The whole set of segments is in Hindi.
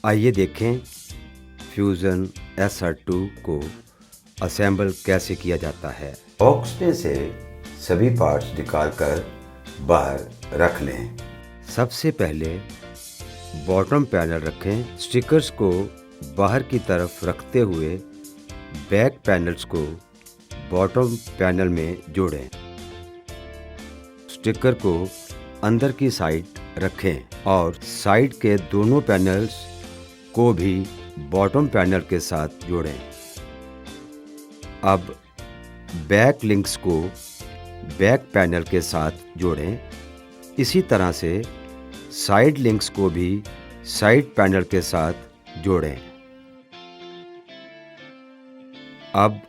आइए देखें फ्यूज़न SR2 को असेंबल कैसे किया जाता है। बॉक्स में से सभी पार्ट्स निकालकर बाहर रख लें। सबसे पहले बॉटम पैनल रखें। स्टिकर्स को बाहर की तरफ रखते हुए बैक पैनल्स को बॉटम पैनल में जोड़ें। स्टिकर को अंदर की साइड रखें और साइड के दोनों पैनल्स को भी बॉटम पैनल के साथ जोड़ें। अब बैक लिंक्स को बैक पैनल के साथ जोड़ें। इसी तरह से साइड लिंक्स को भी साइड पैनल के साथ जोड़ें। अब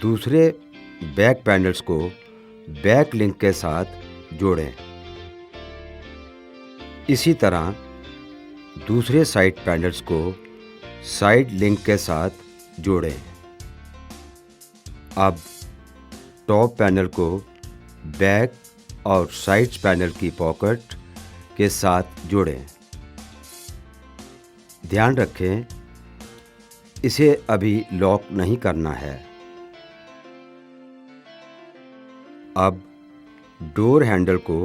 दूसरे बैक पैनल्स को बैक लिंक के साथ जोड़ें। इसी तरह दूसरे साइड पैनल्स को साइड लिंक के साथ जोड़ें। अब टॉप पैनल को बैक और साइड पैनल की पॉकेट के साथ जोड़ें। ध्यान रखें, इसे अभी लॉक नहीं करना है। अब डोर हैंडल को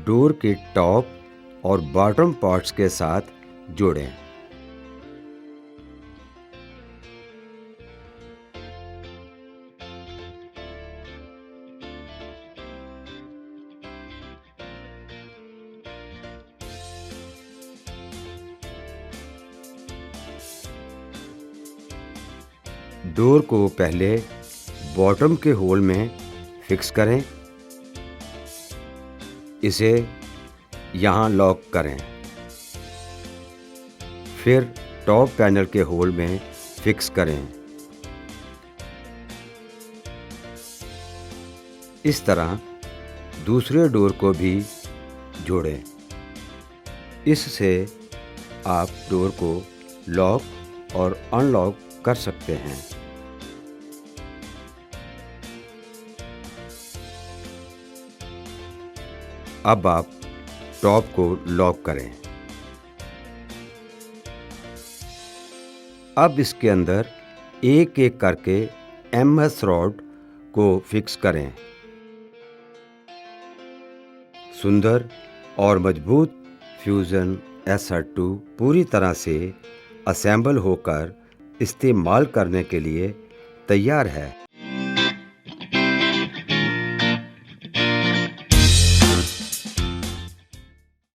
डोर के टॉप और बॉटम पार्ट्स के साथ जोड़ें। डोर को पहले बॉटम के होल में फिक्स करें। इसे यहाँ लॉक करें। फिर टॉप पैनल के होल में फिक्स करें। इस तरह दूसरे डोर को भी जोड़ें। इससे आप डोर को लॉक और अनलॉक कर सकते हैं। अब आप टॉप को लॉक करें। अब इसके अंदर एक एक करके MS रॉड को फिक्स करें। सुंदर और मजबूत फ्यूज़न SR2 पूरी तरह से असेंबल होकर इस्तेमाल करने के लिए तैयार है।